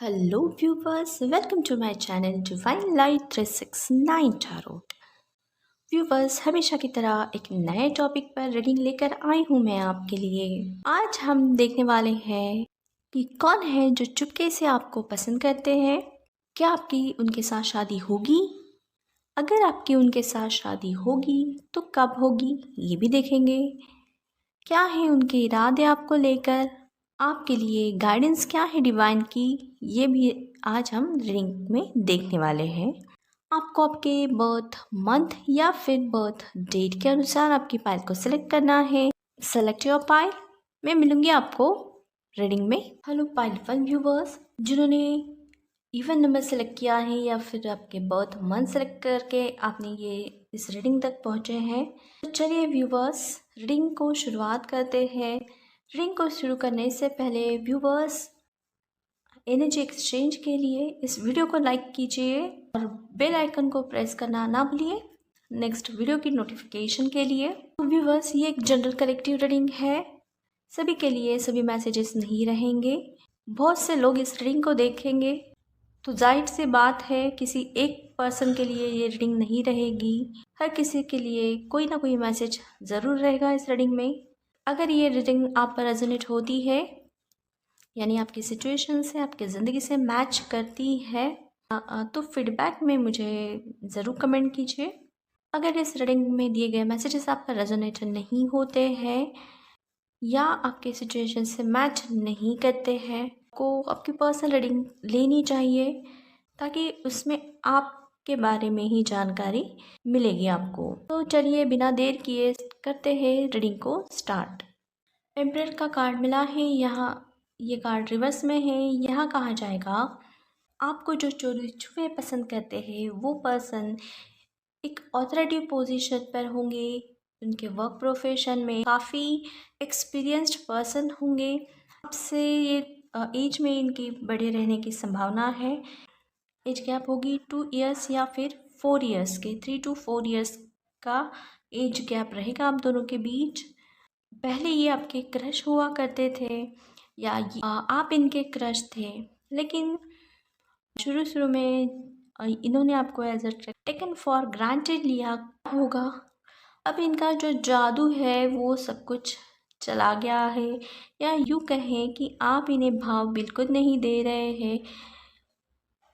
Hello viewers, welcome to my channel divine light 369 tarot. Viewers, हमेशा की तरह एक नए टॉपिक पर रीडिंग लेकर आई हूँ मैं आपके लिए। आज हम देखने वाले हैं कि कौन है जो चुपके से आपको पसंद करते हैं। क्या आपकी उनके साथ शादी होगी? अगर आपकी उनके साथ शादी होगी तो कब होगी, ये भी देखेंगे। क्या है उनके इरादे आपको लेकर, आपके लिए गाइडेंस क्या है डिवाइन की, ये भी आज हम रीडिंग में देखने वाले हैं। आपको आपके बर्थ मंथ या फिर बर्थ डेट के अनुसार आपकी पाइल को सिलेक्ट करना है। Select your pile. मैं मिलूंगी आपको रीडिंग में। हेलो पाइल वन व्यूवर्स, जिन्होंने इवन नंबर सेलेक्ट किया है या फिर आपके बर्थ मंथ सेलेक्ट करके आपने ये इस रीडिंग तक पहुँचे हैं। तो चलिए व्यूवर्स, रीडिंग को शुरुआत करते हैं। रीडिंग को शुरू करने से पहले व्यूवर्स, एनर्जी एक्सचेंज के लिए इस वीडियो को लाइक कीजिए और बेल आइकन को प्रेस करना ना भूलिए नेक्स्ट वीडियो की नोटिफिकेशन के लिए। तो व्यूवर्स, ये एक जनरल कलेक्टिव रीडिंग है, सभी के लिए सभी मैसेजेस नहीं रहेंगे। बहुत से लोग इस रीडिंग को देखेंगे तो जाहिर सी बात है किसी एक पर्सन के लिए ये रीडिंग नहीं रहेगी। हर किसी के लिए कोई ना कोई मैसेज ज़रूर रहेगा इस रीडिंग में। अगर ये रीडिंग आप पर रेजोनेट होती है, यानी आपकी सिचुएशन से, आपकी ज़िंदगी से मैच करती है, तो फीडबैक में मुझे ज़रूर कमेंट कीजिए। अगर इस रीडिंग में दिए गए मैसेजेस आप पर रेजोनेट नहीं होते हैं या आपके सिचुएशन से मैच नहीं करते हैं, को आपकी पर्सनल रीडिंग लेनी चाहिए ताकि उसमें आपके बारे में ही जानकारी मिलेगी आपको। तो चलिए बिना देर किए करते हैं रीडिंग को स्टार्ट। एम्परर का कार्ड मिला है, यहाँ ये कार्ड रिवर्स में है। यहाँ कहा जाएगा आपको जो चोरी छुपे पसंद करते हैं वो पर्सन एक ऑथोरिटी पोजीशन पर होंगे, उनके वर्क प्रोफेशन में काफ़ी एक्सपीरियंस्ड पर्सन होंगे। आपसे ये एज में इनकी बड़े रहने की संभावना है। एज गैप होगी 2 इयर्स या फिर 4 इयर्स के, 3 to 4 इयर्स का एज गैप रहेगा आप दोनों के बीच। पहले ये आपके क्रश हुआ करते थे या आप इनके क्रश थे, लेकिन शुरू शुरू में इन्होंने आपको as a taken for granted लिया होगा। अब इनका जो जादू है वो सब कुछ चला गया है, या यूँ कहें कि आप इन्हें भाव बिल्कुल नहीं दे रहे हैं।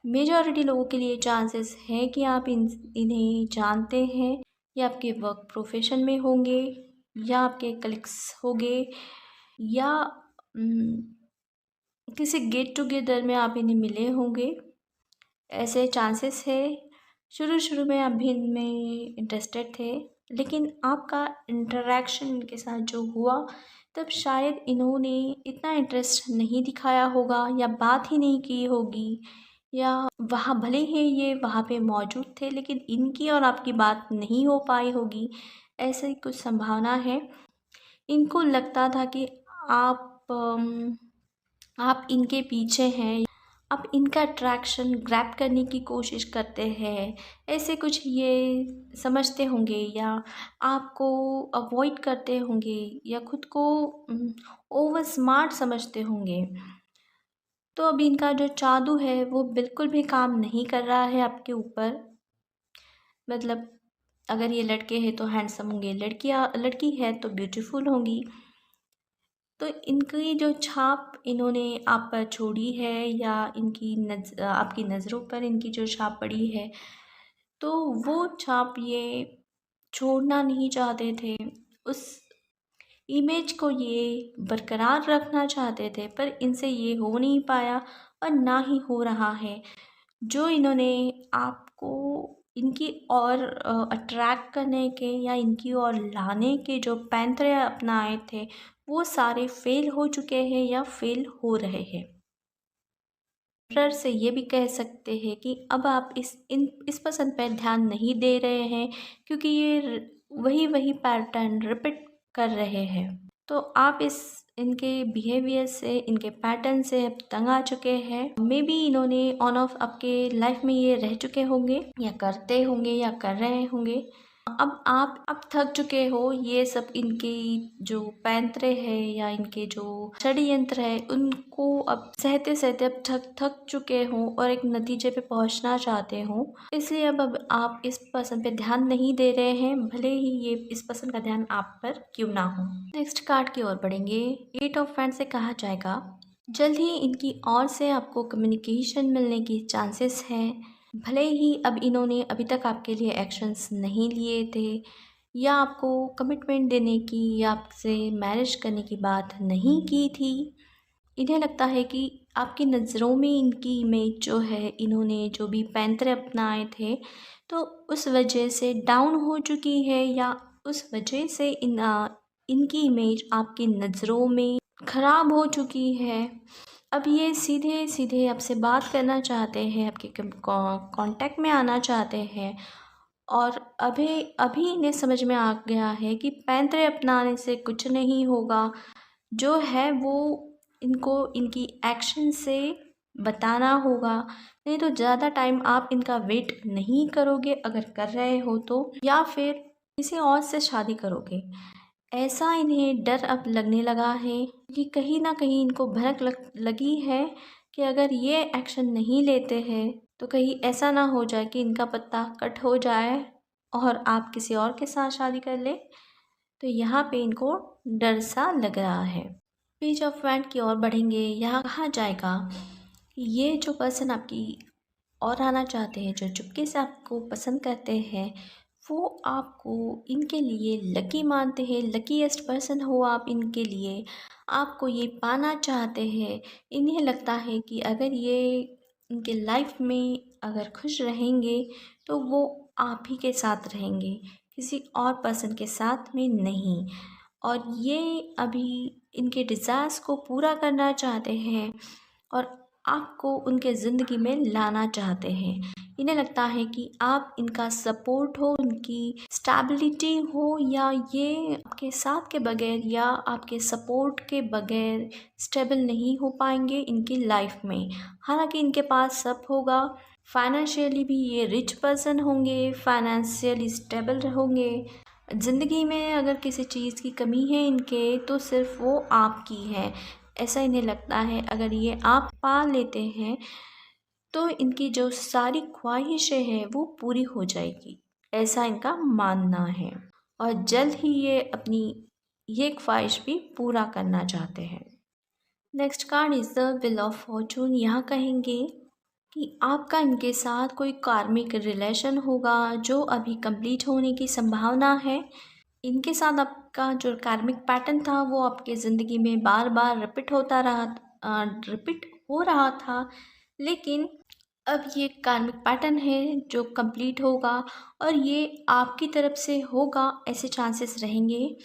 मेजॉरिटी लोगों के लिए चांसेस है कि आप इन्हें जानते हैं, या आपके वर्क प्रोफेशन में होंगे या आपके कलीग्स होंगे या किसी गेट टुगेदर में आप इन्हें मिले होंगे, ऐसे चांसेस है। शुरू शुरू में आप भी इनमें इंटरेस्टेड थे, लेकिन आपका इंटरेक्शन इनके साथ जो हुआ तब शायद इन्होंने इतना इंटरेस्ट नहीं दिखाया होगा या बात ही नहीं की होगी, या वहाँ भले ही ये वहाँ पे मौजूद थे लेकिन इनकी और आपकी बात नहीं हो पाई होगी, ऐसी कुछ संभावना है। इनको लगता था कि आप इनके पीछे हैं, आप इनका अट्रैक्शन ग्रैब करने की कोशिश करते हैं, ऐसे कुछ ये समझते होंगे, या आपको अवॉइड करते होंगे, या खुद को ओवर स्मार्ट समझते होंगे। तो अब इनका जो जादू है वो बिल्कुल भी काम नहीं कर रहा है आपके ऊपर। मतलब अगर ये लड़के हैं तो हैंडसम होंगे, लड़की है तो ब्यूटीफुल होंगी। तो इनकी जो छाप इन्होंने आप पर छोड़ी है, या इनकी आपकी नज़रों पर इनकी जो छाप पड़ी है, तो वो छाप ये छोड़ना नहीं चाहते थे। उस इमेज को ये बरकरार रखना चाहते थे, पर इनसे ये हो नहीं पाया और ना ही हो रहा है। जो इन्होंने आपको इनकी और अट्रैक्ट करने के या इनकी ओर लाने के जो पैंतरे अपनाए थे वो सारे फेल हो चुके हैं या फेल हो रहे हैं। डर से ये भी कह सकते हैं कि अब आप इस पसंद पर ध्यान नहीं दे रहे हैं, क्योंकि ये वही वही पैटर्न रिपीट कर रहे हैं। तो आप इनके बिहेवियर से, इनके पैटर्न से अब तंग आ चुके हैं। मे बी इन्होंने ऑन ऑफ आपके लाइफ में ये रह चुके होंगे, या करते होंगे, या कर रहे होंगे। अब आप थक चुके हो, ये सब इनकी जो पैंतरे हैं या इनके जो षड्यंत्र है उनको अब सहते सहते अब थक चुके हो और एक नतीजे पे पहुंचना चाहते हो, इसलिए अब आप इस पर्सन पे ध्यान नहीं दे रहे हैं, भले ही ये इस पर्सन का ध्यान आप पर क्यों ना हो। नेक्स्ट कार्ड की ओर बढ़ेंगे। 8 ऑफ वैंड्स से कहा जाएगा जल्द ही इनकी ओर से आपको कम्युनिकेशन मिलने की चांसेस हैं। भले ही अब इन्होंने अभी तक आपके लिए एक्शंस नहीं लिए थे या आपको कमिटमेंट देने की या आपसे मैरिज करने की बात नहीं की थी, इन्हें लगता है कि आपकी नज़रों में इनकी इमेज जो है, इन्होंने जो भी पैंतरे अपनाए थे तो उस वजह से डाउन हो चुकी है या उस वजह से इनकी इमेज आपकी नज़रों में ख़राब हो चुकी है। अब ये सीधे सीधे आपसे बात करना चाहते हैं, आपके कांटेक्ट में आना चाहते हैं और अभी अभी इन्हें समझ में आ गया है कि पैंतरे अपनाने से कुछ नहीं होगा, जो है वो इनको इनकी एक्शन से बताना होगा। नहीं तो ज़्यादा टाइम आप इनका वेट नहीं करोगे, अगर कर रहे हो तो, या फिर किसी और से शादी करोगे। ऐसा इन्हें डर अब लगने लगा है कि कहीं ना कहीं इनको भनक लगी है कि अगर ये एक्शन नहीं लेते हैं तो कहीं ऐसा ना हो जाए कि इनका पत्ता कट हो जाए और आप किसी और के साथ शादी कर ले। तो यहाँ पे इनको डर सा लग रहा है। पेज ऑफ वैंड की ओर बढ़ेंगे। यहाँ कहा जाएगा कि ये जो पर्सन आपकी और आना चाहते हैं, जो चुपके से आपको पसंद करते हैं, वो आपको इनके लिए लकी मानते हैं, लकीएस्ट पर्सन हो आप इनके लिए, आपको ये पाना चाहते हैं। इन्हें लगता है कि अगर ये इनके लाइफ में अगर खुश रहेंगे तो वो आप ही के साथ रहेंगे, किसी और पर्सन के साथ में नहीं। और ये अभी इनके डिज़ायर्स को पूरा करना चाहते हैं और आपको उनके ज़िंदगी में लाना चाहते हैं। इन्हें लगता है कि आप इनका सपोर्ट हो, उनकी स्टेबिलिटी हो, या ये आपके साथ के बगैर या आपके सपोर्ट के बगैर स्टेबल नहीं हो पाएंगे इनकी लाइफ में। हालांकि इनके पास सब होगा, फाइनेंशियली भी ये रिच पर्सन होंगे, फाइनेंशियली स्टेबल होंगे। ज़िंदगी में अगर किसी चीज़ की कमी है इनके तो सिर्फ वो आपकी है, ऐसा इन्हें लगता है। अगर ये आप पा लेते हैं तो इनकी जो सारी ख्वाहिशें हैं वो पूरी हो जाएगी, ऐसा इनका मानना है। और जल्द ही ये अपनी ये ख्वाहिश भी पूरा करना चाहते हैं। Next card is the wheel of Fortune. यहाँ कहेंगे कि आपका इनके साथ कोई कार्मिक रिलेशन होगा जो अभी कंप्लीट होने की संभावना है। इनके साथ आपका जो कार्मिक पैटर्न था वो आपके ज़िंदगी में बार बार रिपीट हो रहा था, लेकिन अब ये कार्मिक पैटर्न है जो कंप्लीट होगा और ये आपकी तरफ से होगा, ऐसे चांसेस रहेंगे।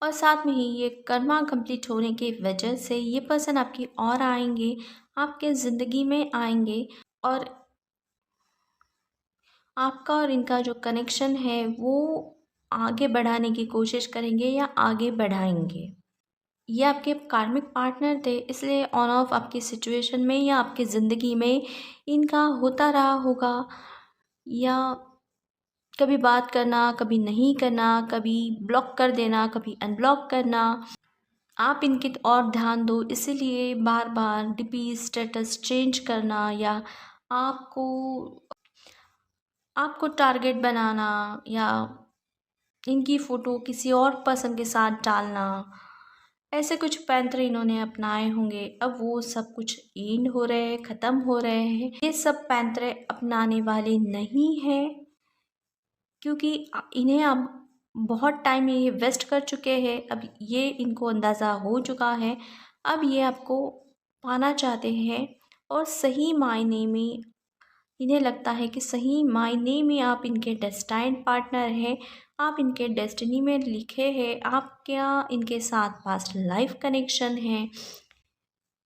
और साथ में ही ये कर्मा कंप्लीट होने की वजह से ये पर्सन आपकी और आएंगे, आपके ज़िंदगी में आएंगे और आपका और इनका जो कनेक्शन है वो आगे बढ़ाने की कोशिश करेंगे या आगे बढ़ाएंगे। ये आपके कार्मिक पार्टनर थे, इसलिए ऑन ऑफ आपकी सिचुएशन में या आपकी ज़िंदगी में इनका होता रहा होगा, या कभी बात करना, कभी नहीं करना, कभी ब्लॉक कर देना, कभी अनब्लॉक करना। आप इनकी और ध्यान दो, इसीलिए बार बार डीपी स्टेटस चेंज करना या आपको आपको टारगेट बनाना या इनकी फ़ोटो किसी और पर्सन के साथ डालना, ऐसे कुछ पैंतरे इन्होंने अपनाए होंगे। अब वो सब कुछ एंड हो रहे हैं, ख़त्म हो रहे हैं। ये सब पैंतरे अपनाने वाले नहीं हैं, क्योंकि इन्हें अब बहुत टाइम ये वेस्ट कर चुके हैं। अब ये इनको अंदाज़ा हो चुका है, अब ये आपको पाना चाहते हैं और सही मायने में इन्हें लगता है कि सही मायने में आप इनके डेस्टाइन्ड पार्टनर हैं, आप इनके डेस्टिनी में लिखे हैं, आप क्या इनके साथ पास्ट लाइफ कनेक्शन है।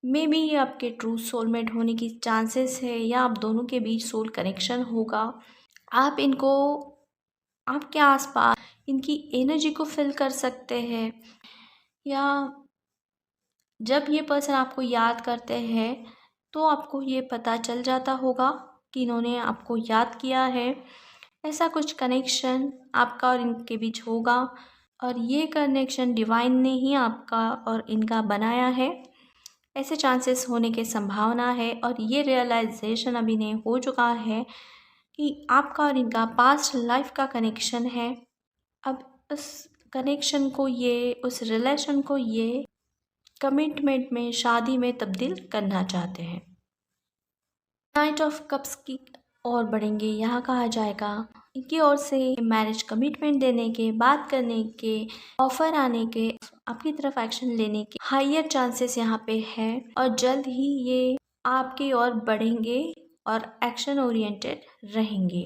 मे बी ये आपके ट्रू सोलमेट होने की चांसेस है या आप दोनों के बीच सोल कनेक्शन होगा। आप इनको आपके आसपास इनकी एनर्जी को फील कर सकते हैं, या जब ये पर्सन आपको याद करते हैं तो आपको ये पता चल जाता होगा कि इन्होंने आपको याद किया है। ऐसा कुछ कनेक्शन आपका और इनके बीच होगा और ये कनेक्शन डिवाइन ने ही आपका और इनका बनाया है। ऐसे चांसेस होने की संभावना है और ये रियलाइजेशन अभी ने हो चुका है कि आपका और इनका पास्ट लाइफ का कनेक्शन है। अब उस कनेक्शन को ये, उस रिलेशन को ये कमिटमेंट में, शादी में तब्दील करना चाहते हैं। नाइट ऑफ कप्स की ओर बढ़ेंगे। यहाँ कहा जाएगा इनकी ओर से मैरिज कमिटमेंट देने के, बात करने के, ऑफर आने के, आपकी तरफ एक्शन लेने के हायर चांसेस यहाँ पे है और जल्द ही ये आपकी ओर बढ़ेंगे और एक्शन ओरिएंटेड रहेंगे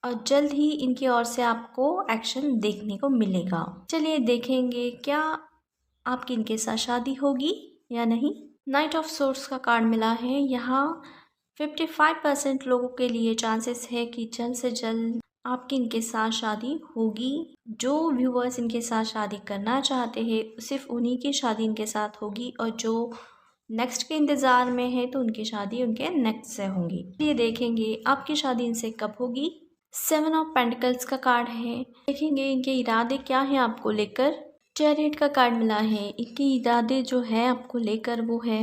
और जल्द ही इनकी ओर से आपको एक्शन देखने को मिलेगा। चलिए देखेंगे क्या आपकी इनके साथ शादी होगी या नहीं। नाइट ऑफ सोर्स का कार्ड मिला है। यहाँ 55% लोगों के लिए चांसेस है कि जल्द से जल्द आपकी इनके साथ शादी होगी। जो व्यूअर्स इनके साथ शादी करना चाहते हैं सिर्फ उन्हीं की शादी इनके साथ होगी और जो नेक्स्ट के इंतज़ार में है तो उनकी शादी उनके नेक्स्ट से होंगी। ये देखेंगे आपकी शादी इनसे कब होगी। 7 ऑफ पेंटिकल्स का कार्ड है। देखेंगे इनके इरादे क्या हैं आपको लेकर। चैरियट का कार्ड मिला है। इनके इरादे जो है आपको लेकर वो है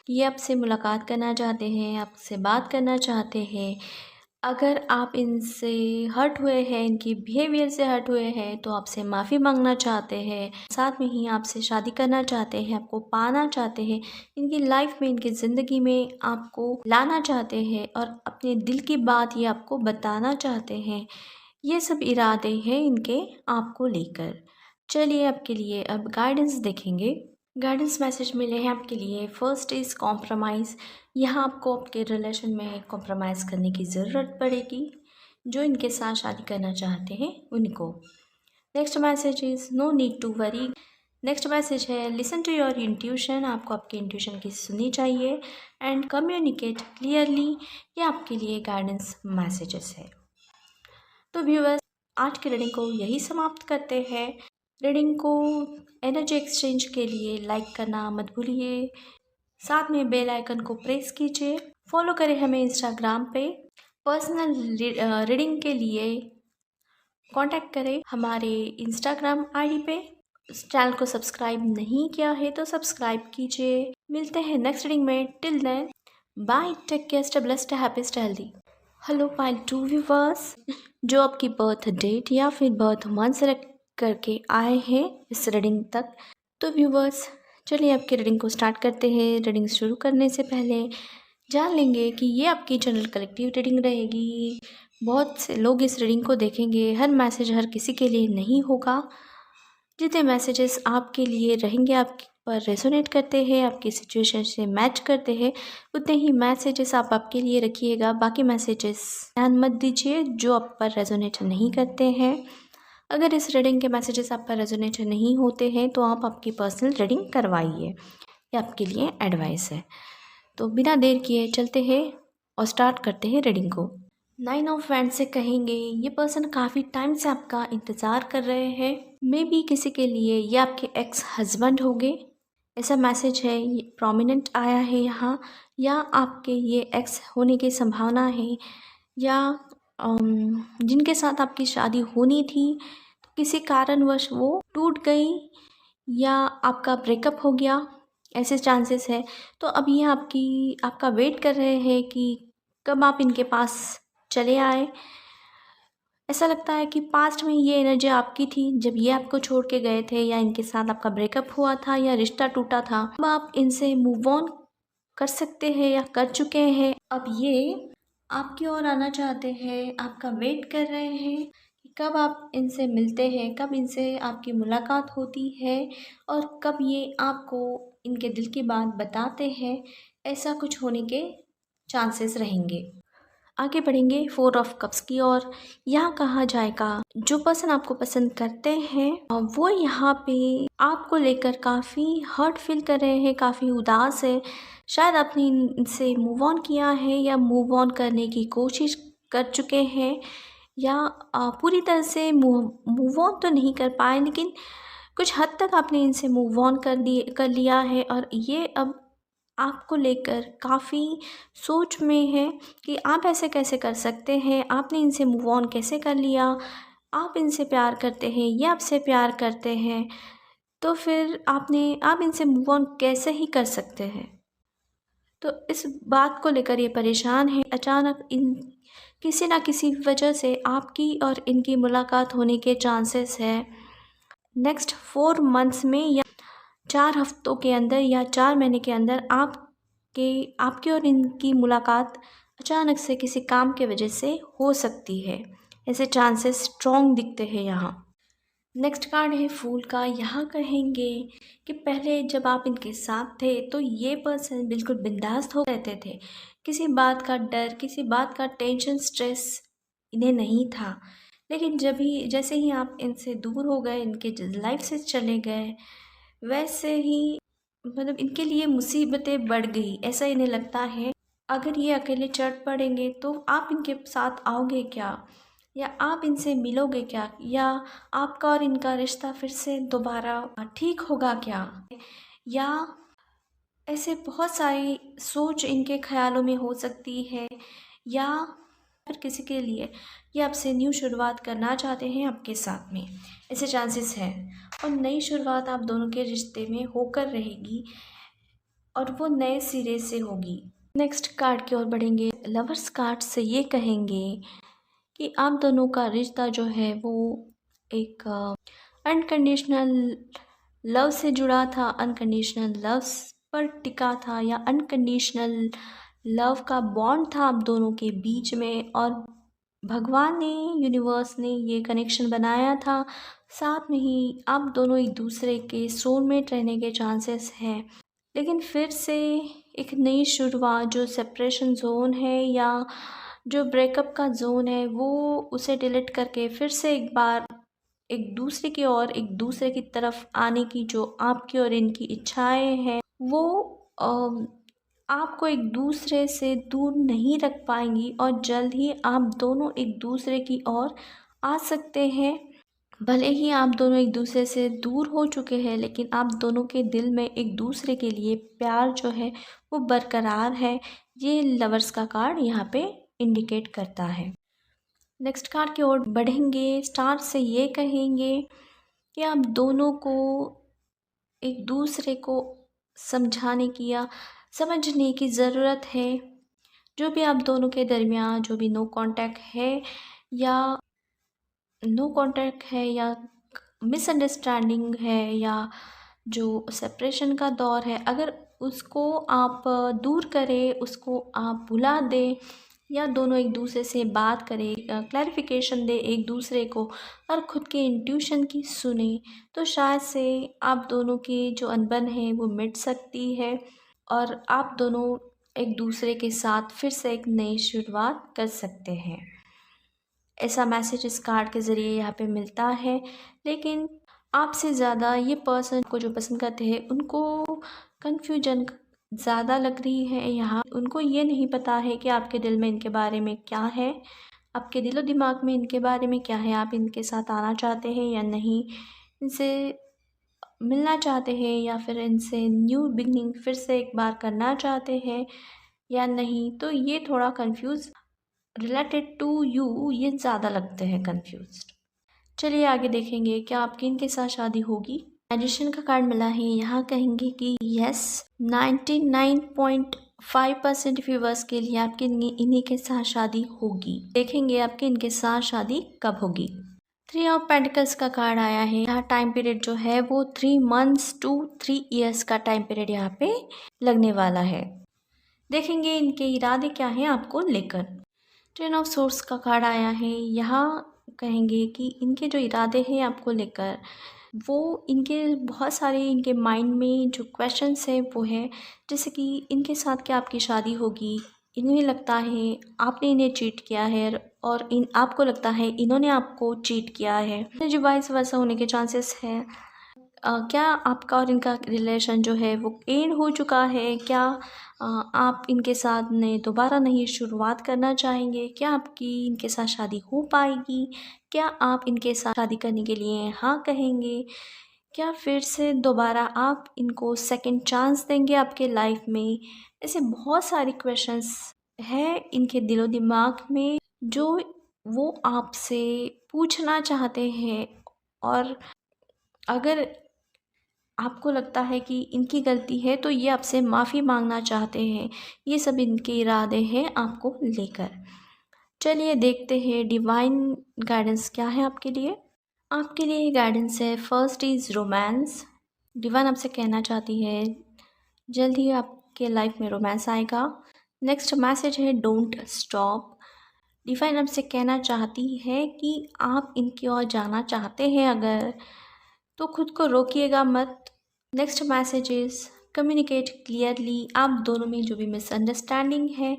ये आपसे मुलाकात करना चाहते हैं, आपसे बात करना चाहते हैं। अगर आप इनसे हर्ट हुए हैं, इनकी बिहेवियर से हर्ट हुए हैं तो आपसे माफ़ी मांगना चाहते हैं। साथ में ही आपसे शादी करना चाहते हैं, आपको पाना चाहते हैं, इनकी लाइफ में, इनकी ज़िंदगी में आपको लाना चाहते हैं और अपने दिल की बात ये आपको बताना चाहते हैं। ये सब इरादे हैं इनके आपको लेकर। चलिए आपके लिए अब गाइडेंस देखेंगे। गाइडेंस मैसेज मिले हैं आपके लिए। First is compromise. यहाँ आपको आपके रिलेशन में कॉम्प्रोमाइज़ करने की ज़रूरत पड़ेगी जो इनके साथ शादी करना चाहते हैं उनको। Next message is no need to worry. Next message है लिसन टू योर इंट्यूशन। आपको आपकी इंट्यूशन की सुननी चाहिए एंड कम्युनिकेट क्लियरली। ये आपके लिए गाइडेंस मैसेजेस है। तो व्यूअर्स आज की रीडिंग को यही समाप्त करते हैं। रीडिंग को एनर्जी एक्सचेंज के लिए लाइक करना मत भूलिए। साथ में बेल आइकन को प्रेस कीजिए। फॉलो करें हमें इंस्टाग्राम पे। पर्सनल रीडिंग के लिए कांटेक्ट करें हमारे इंस्टाग्राम आईडी पे। इस चैनल को सब्सक्राइब नहीं किया है तो सब्सक्राइब कीजिए। मिलते हैं नेक्स्ट रीडिंग में। Till then bye, take care, stay blessed, happiest, healthy. Hello my to viewers जो आपकी बर्थ डेट या फिर बर्थ मंथ सेलेक्ट करके आए हैं इस रीडिंग तक। तो व्यूअर्स चलिए आपकी रीडिंग को स्टार्ट करते हैं। रीडिंग शुरू करने से पहले जान लेंगे कि ये आपकी जनरल कलेक्टिव रीडिंग रहेगी। बहुत से लोग इस रीडिंग को देखेंगे। हर मैसेज हर किसी के लिए नहीं होगा। जितने मैसेजेस आपके लिए रहेंगे, आप पर रेजोनेट करते हैं, आपकी सिचुएशन से मैच करते हैं, उतने ही मैसेजेस आप आपके लिए रखिएगा। बाकी मैसेजेस ध्यान मत दीजिए जो आप पर रेजोनेट नहीं करते हैं। अगर इस रीडिंग के मैसेजेस आप पर रेजोनेट नहीं होते हैं तो आप आपकी पर्सनल रीडिंग करवाइए। ये आपके लिए एडवाइस है। तो बिना देर किए चलते हैं और स्टार्ट करते हैं रीडिंग को। 9 ऑफ वैंड से कहेंगे ये पर्सन काफ़ी टाइम से आपका इंतज़ार कर रहे हैं। मे बी किसी के लिए ये आपके एक्स हस्बैंड होंगे। ऐसा मैसेज है, ये प्रोमिनेंट आया है यहाँ। या आपके ये एक्स होने की संभावना है या जिनके साथ आपकी शादी होनी थी तो किसी कारणवश वो टूट गई या आपका ब्रेकअप हो गया, ऐसे चांसेस है। तो अब ये आपका वेट कर रहे हैं कि कब आप इनके पास चले आए। ऐसा लगता है कि पास्ट में ये एनर्जी आपकी थी जब ये आपको छोड़ के गए थे या इनके साथ आपका ब्रेकअप हुआ था या रिश्ता टूटा था। अब आप इनसे मूव ऑन कर सकते हैं या कर चुके हैं। अब ये आपकी ओर आना चाहते हैं, आपका वेट कर रहे हैं कि कब आप इनसे मिलते हैं, कब इनसे आपकी मुलाकात होती है और कब ये आपको इनके दिल की बात बताते हैं। ऐसा कुछ होने के चांसेस रहेंगे। आगे बढ़ेंगे 4 ऑफ कप्स की ओर। यहाँ कहा जाएगा जो पर्सन आपको पसंद करते हैं वो यहाँ पे आपको लेकर काफ़ी हर्ट फील कर रहे हैं, काफ़ी उदास है। शायद आपने इनसे मूव ऑन किया है या मूव ऑन करने की कोशिश कर चुके हैं या पूरी तरह से मूव ऑन तो नहीं कर पाए लेकिन कुछ हद तक आपने इनसे मूव ऑन कर लिया है और ये अब आपको लेकर काफ़ी सोच में है कि आप ऐसे कैसे कर सकते हैं, आपने इनसे मूव ऑन कैसे कर लिया, आप इनसे प्यार करते हैं, ये आपसे प्यार करते हैं, तो फिर आप इनसे मूव ऑन कैसे ही कर सकते हैं। तो इस बात को लेकर ये परेशान है। अचानक इन किसी ना किसी वजह से आपकी और इनकी मुलाकात होने के चांसेस है नेक्स्ट 4 मंथ्स में, या 4 हफ्तों के अंदर, या 4 महीने के अंदर आपकी और इनकी मुलाकात अचानक से किसी काम के वजह से हो सकती है। ऐसे चांसेस स्ट्रॉन्ग दिखते हैं यहाँ। नेक्स्ट कार्ड है फूल का। यहाँ कहेंगे कि पहले जब आप इनके साथ थे तो ये पर्सन बिल्कुल बिंदास हो रहते थे, किसी बात का डर, किसी बात का टेंशन, स्ट्रेस इन्हें नहीं था। लेकिन जैसे ही आप इनसे दूर हो गए, इनके लाइफ से चले गए, वैसे ही मतलब इनके लिए मुसीबतें बढ़ गई, ऐसा इन्हें लगता है। अगर ये अकेले चढ़ पड़ेंगे तो आप इनके साथ आओगे क्या, या आप इनसे मिलोगे क्या, या आपका और इनका रिश्ता फिर से दोबारा ठीक होगा क्या, या ऐसे बहुत सारी सोच इनके ख्यालों में हो सकती है। या फिर किसी के लिए ये आपसे न्यू शुरुआत करना चाहते हैं आपके साथ में, ऐसे चांसेस हैं। और नई शुरुआत आप दोनों के रिश्ते में होकर रहेगी और वो नए सिरे से होगी। नेक्स्ट कार्ड की ओर बढ़ेंगे। लवर्स कार्ड से ये कहेंगे कि आप दोनों का रिश्ता जो है वो एक अनकंडीशनल लव से जुड़ा था, अनकंडीशनल लव पर टिका था, या अनकंडीशनल लव का बॉन्ड था आप दोनों के बीच में, और भगवान ने, यूनिवर्स ने ये कनेक्शन बनाया था। साथ में ही आप दोनों एक दूसरे के सोलमेट रहने के चांसेस हैं। लेकिन फिर से एक नई शुरुआत, जो सेपरेशन ज़ोन है या जो ब्रेकअप का ज़ोन है, वो उसे डिलीट करके फिर से एक बार एक दूसरे की ओर, एक दूसरे की तरफ आने की जो आपकी और इनकी इच्छाएं हैं, वो आपको एक दूसरे से दूर नहीं रख पाएंगी, और जल्द ही आप दोनों एक दूसरे की ओर आ सकते हैं। भले ही आप दोनों एक दूसरे से दूर हो चुके हैं, लेकिन आप दोनों के दिल में एक दूसरे के लिए प्यार जो है वो बरकरार है। ये लवर्स का कार्ड यहाँ पे इंडिकेट करता है। नेक्स्ट कार्ड की ओर बढ़ेंगे। स्टार से ये कहेंगे कि आप दोनों को एक दूसरे को समझाने की या समझने की ज़रूरत है। जो भी आप दोनों के दरमियान जो भी नो कांटेक्ट है या मिसअंडरस्टैंडिंग है, या जो सेपरेशन का दौर है, अगर उसको आप दूर करें, उसको आप भुला दें, या दोनों एक दूसरे से बात करें, क्लैरिफिकेशन दें एक दूसरे को, और ख़ुद के इंट्यूशन की सुने, तो शायद से आप दोनों की जो अनबन है वो मिट सकती है, और आप दोनों एक दूसरे के साथ फिर से एक नई शुरुआत कर सकते हैं। ऐसा मैसेज इस कार्ड के ज़रिए यहाँ पे मिलता है। लेकिन आपसे ज़्यादा ये पर्सन को जो पसंद करते हैं, उनको कन्फ्यूजन ज़्यादा लग रही है यहाँ। उनको ये नहीं पता है कि आपके दिल में इनके बारे में क्या है, आपके दिलो दिमाग में इनके बारे में क्या है, आप इनके साथ आना चाहते हैं या नहीं, इनसे मिलना चाहते हैं, या फिर इनसे न्यू बिगनिंग फिर से एक बार करना चाहते हैं या नहीं। तो ये थोड़ा कंफ्यूज रिलेटेड टू यू, ये ज़्यादा लगते हैं कंफ्यूज्ड। चलिए आगे देखेंगे क्या आपकी इनके साथ शादी होगी। मैजिशियन का कार्ड मिला है। यहाँ कहेंगे कि यस, 99.5% व्यूवर्स के लिए आपके इन्हीं के साथ शादी होगी। देखेंगे आपके इनके साथ शादी कब होगी। 3 ऑफ पेंटिकल्स का कार्ड आया है। यहाँ टाइम पीरियड जो है वो 3 मंथ्स to 3 years का टाइम पीरियड यहाँ पे लगने वाला है। देखेंगे इनके इरादे क्या हैं आपको लेकर। 10 ऑफ सोर्स का कार्ड आया है। यहाँ कहेंगे कि इनके जो इरादे हैं आपको लेकर, वो इनके बहुत सारे इनके माइंड में जो क्वेश्चंस है वो है, जैसे कि इनके साथ क्या आपकी शादी होगी, इन्हें लगता है आपने इन्हें चीट किया है, और आपको लगता है इन्होंने आपको चीट किया है, जो वाइस वर्सा होने के चांसेस हैं। क्या आपका और इनका रिलेशन जो है वो एंड हो चुका है, क्या आप इनके साथ ने दोबारा नई शुरुआत करना चाहेंगे, क्या आपकी इनके साथ शादी हो पाएगी, क्या आप इनके साथ शादी करने के लिए हाँ कहेंगे, क्या फिर से दोबारा आप इनको सेकंड चांस देंगे आपके लाइफ में? ऐसे बहुत सारे क्वेश्चंस हैं इनके दिलो दिमाग में जो वो आपसे पूछना चाहते हैं। और अगर आपको लगता है कि इनकी गलती है तो ये आपसे माफ़ी मांगना चाहते हैं। ये सब इनके इरादे हैं आपको लेकर। चलिए देखते हैं डिवाइन गाइडेंस क्या है आपके लिए। आपके लिए गाइडेंस है, फर्स्ट इज़ रोमांस। डिवाइन आपसे कहना चाहती है जल्द ही आपके लाइफ में रोमांस आएगा। नेक्स्ट मैसेज है डोंट स्टॉप। डिवाइन आपसे कहना चाहती है कि आप इनकी ओर जाना चाहते हैं अगर, तो खुद को रोकिएगा मत। Next message is communicate clearly. आप दोनों में जो भी मिसअंडरस्टैंडिंग है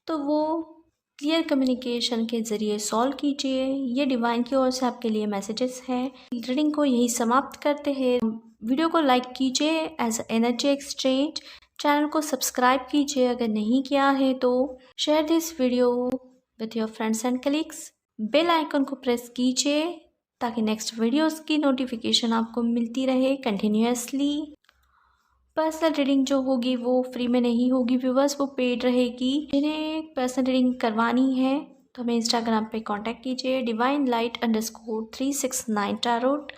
तो वो क्लियर कम्युनिकेशन के ज़रिए सॉल्व कीजिए। ये डिवाइन की ओर से आपके लिए मैसेजेस हैं। रीडिंग को यही समाप्त करते हैं। वीडियो को लाइक कीजिए एज एनर्जी एक्सचेंज। चैनल को सब्सक्राइब कीजिए अगर नहीं किया है तो। Share this video with your friends and colleagues. Bell icon को प्रेस कीजिए ताकि नेक्स्ट वीडियोस की नोटिफिकेशन आपको मिलती रहे कंटिन्यूअसली। पर्सनल रीडिंग जो होगी वो फ्री में नहीं होगी व्यूवर्स, वो पेड रहेगी। जिन्हें पर्सनल रीडिंग करवानी है तो हमें इंस्टाग्राम पे कांटेक्ट कीजिए divinelight_369 टैरोट।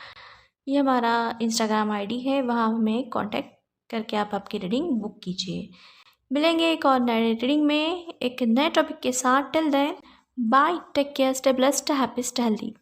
ये हमारा इंस्टाग्राम आईडी है, वहाँ हमें कांटेक्ट करके आप आपकी रीडिंग बुक कीजिए। मिलेंगे एक और नए रीडिंग में एक नए टॉपिक के साथ। Till then bye, take care, stay blessed, happy, stay healthy.